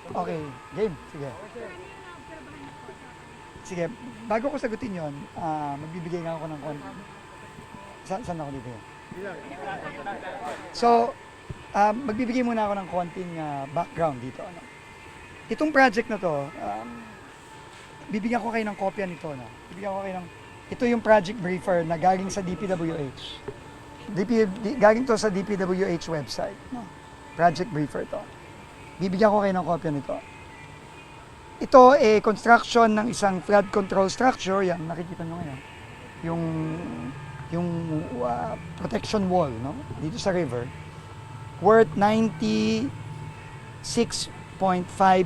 Okay, game. Sige. Sige, bago ko sagutin yon, magbibigay nga ako ng konti. Saan ako dito? So, magbibigay muna ako ng konting background dito. Ano? Itong project na to, bibigyan ko kayo ng kopya nito. No? Bibigyan ko kayo ng, ito yung project briefer na galing sa DPWH. Galing to sa DPWH website. No? Project briefer to. Bibigyan ko kayo ng kopya nito. Ito construction ng isang flood control structure, yan nakikita nyo ngayon. Yung protection wall, no? Dito sa river, worth 96.5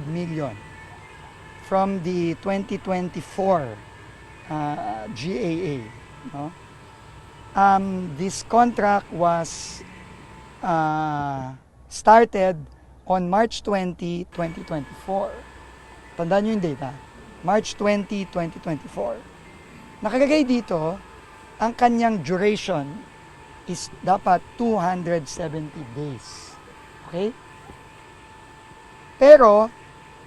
million from the 2024 GAA, no? This contract was started on March 20, 2024. Tandaan nyo yung data. March 20, 2024. Nakalagay dito, ang kanyang duration is dapat 270 days. Okay? Pero,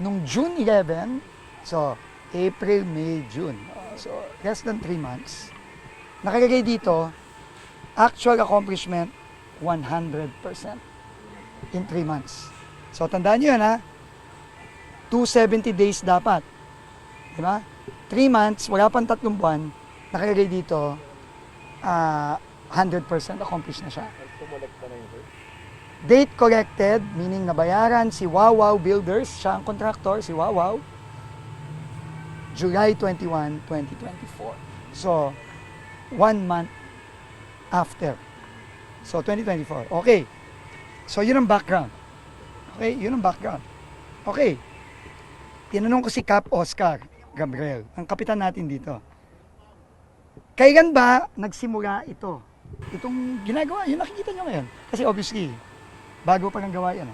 nung June 11, so April, May, June, so less than 3 months, nakalagay dito, actual accomplishment, 100% in 3 months. So, tandaan nyo yan, ha? 270 days dapat. Diba? 3 months, wala pang 3 buwan, nakalagay dito, 100% accomplished na siya. Date collected, meaning nabayaran si Wawaw Builders, siya ang contractor, si Wawaw, July 21, 2024. So, 1 month after. So, 2024. Okay. So, yun ang background. Okay, yun ang background. Okay. Tinanong ko si Cap Oscar Gabriel, ang kapitan natin dito. Kailan ba nagsimula ito? Itong ginagawa, yun nakikita nyo ngayon. Kasi obviously, bago pa ng gawa yan.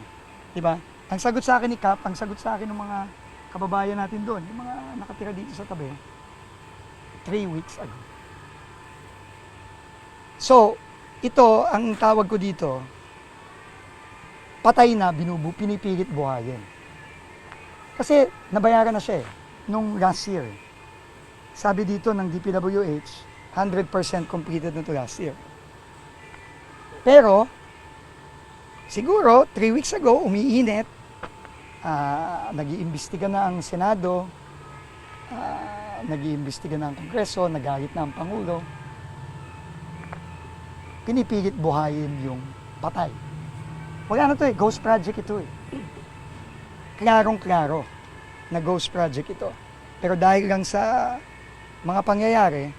Diba? Ang sagot sa akin ni Cap, ang sagot sa akin ng mga kababayan natin doon, yung mga nakatira dito sa tabi, 3 weeks ago. So, ito, ang tawag ko dito, patay na, pinipilit buhayin. Kasi nabayaran na siya nung last year. Sabi dito ng DPWH, 100% completed na to last year. Pero, siguro, 3 weeks ago, umiinit, nag-iimbestiga na ang Senado, nag-iimbestiga na ang Kongreso, nagalit na ang Pangulo. Pinipilit buhayin yung patay. Wala na to ghost project ito Klarong-klaro na ghost project ito. Pero dahil lang sa mga pangyayari,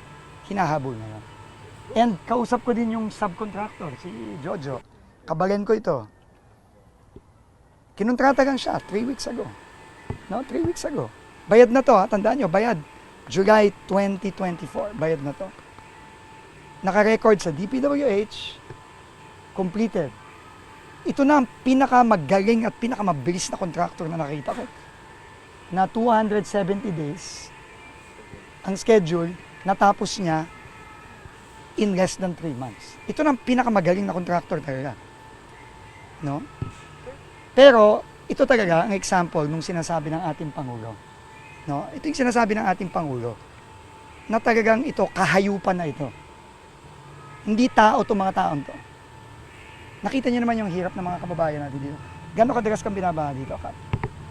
hinahabol na yan. And kausap ko din yung subcontractor, si Jojo. Kabalen ko ito. Kinontrata lang siya 3 weeks ago. No, 3 weeks ago. Bayad na to, ha? Tandaan nyo, bayad. July 2024, bayad na to. Naka-record sa DPWH, completed. Ito na ang pinakamagaling at pinakamabilis na contractor na nakita ko. Na 270 days, ang schedule, natapos niya in less than 3 months. Ito na ang pinakamagaling na contractor talaga. No? Pero, ito talaga ang example nung sinasabi ng ating Pangulo. No? Ito yung sinasabi ng ating Pangulo. Na talagang ito, kahayupan na ito. Hindi tao itong mga taon to. Nakita niyo naman yung hirap ng mga kababayan natin dito. Gano'ng kadalas kang binabaha dito, Kat?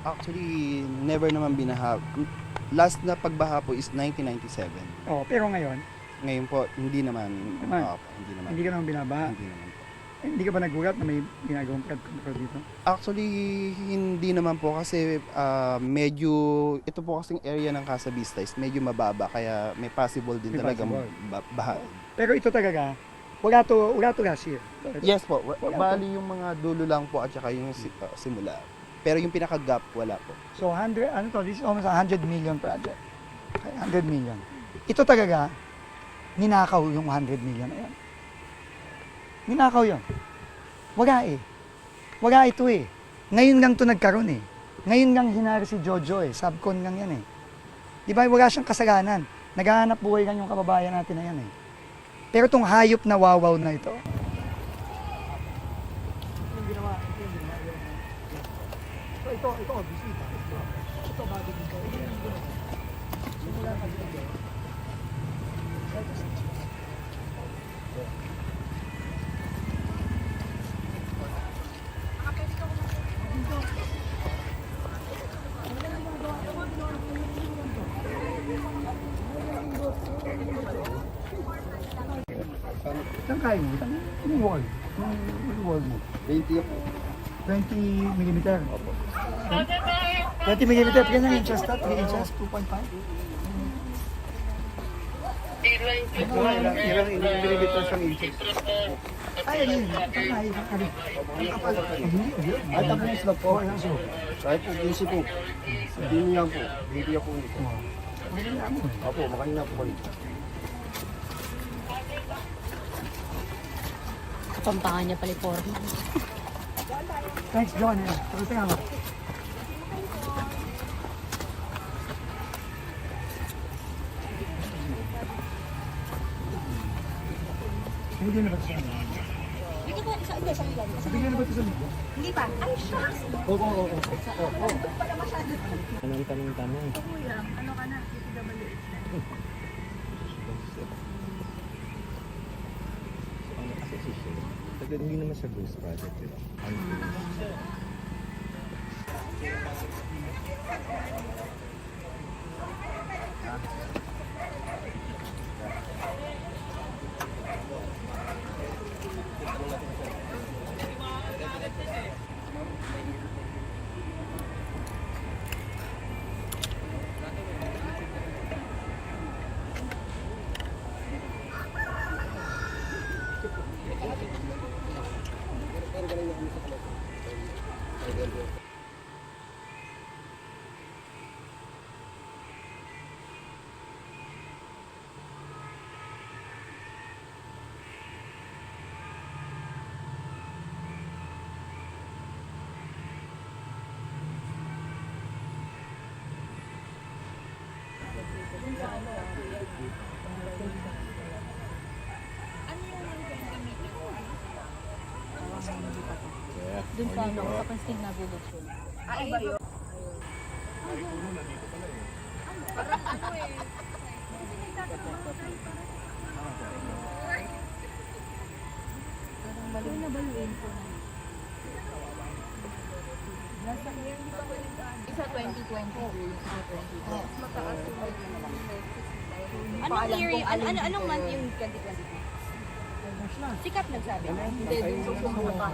Actually, never naman binaha. Last na pagbaha po is 1997. Oh, pero ngayon? Ngayon po, hindi naman. Hindi naman. Hindi ka naman binabaha? Hindi naman po. Hindi ka ba nagulat na may ginagawang flood control dito? Actually, hindi naman po kasi medyo, ito po kasing area ng Casa Vista is medyo mababa kaya may possible din talagang baha. Pero ito talaga, wala to last year. Yes po, bali yung mga dulo lang po at saka yung simula. Pero yung pinaka-gap, wala po. So, this is almost a 100 million project. Okay, 100 million. Ito talaga, ninakaw yung 100 million na yan. Ninakaw yun. Wala Wala ito Ngayon lang to nagkaroon Ngayon lang hinari si Jojo Subcon lang yan Di ba, wala siyang kasalanan. Naghahanap buhay lang yung kababayan natin na yan Pero itong hayop na wawaw na ito, ito, bisita. Ito, bago dito. Simula ka dito. Saan kaya mo? Yung wall. Yung wall mo. 20 po. 20 mm. Opo. 20 mm, ganyan inches to? 3 inches? 2.5? Ilang millimeters ang inches? Ay, ayun. Ay, kapal. Ay, tapos na po. Ilang slope? Kahit po, 15 po. Hindi yan po. Hindi ako nito. Maganda mo. Opo, makanina po kanina. Kapampangan niya pala yung forma. Thanks, John. Pagkita nga mo. Hindi na ba ito sa ano? Dito po, sa hindi, sa ilan. Hindi na ba ito sa ano? Hindi pa. Ay, shucks! Oo. Tanong-tanong. Kuya, ano ka na? Ano kasi si Shay? Kasi hindi naman siya ghost project. Unfinished. Doon sa ano, sa Pansing na village yun. Ay, ba yun? Parang balo na baluin po na. Isa 2020. Anong year yun? Anong month yung 2020? Sikat nagsabi. Hindi, yung susunod pa.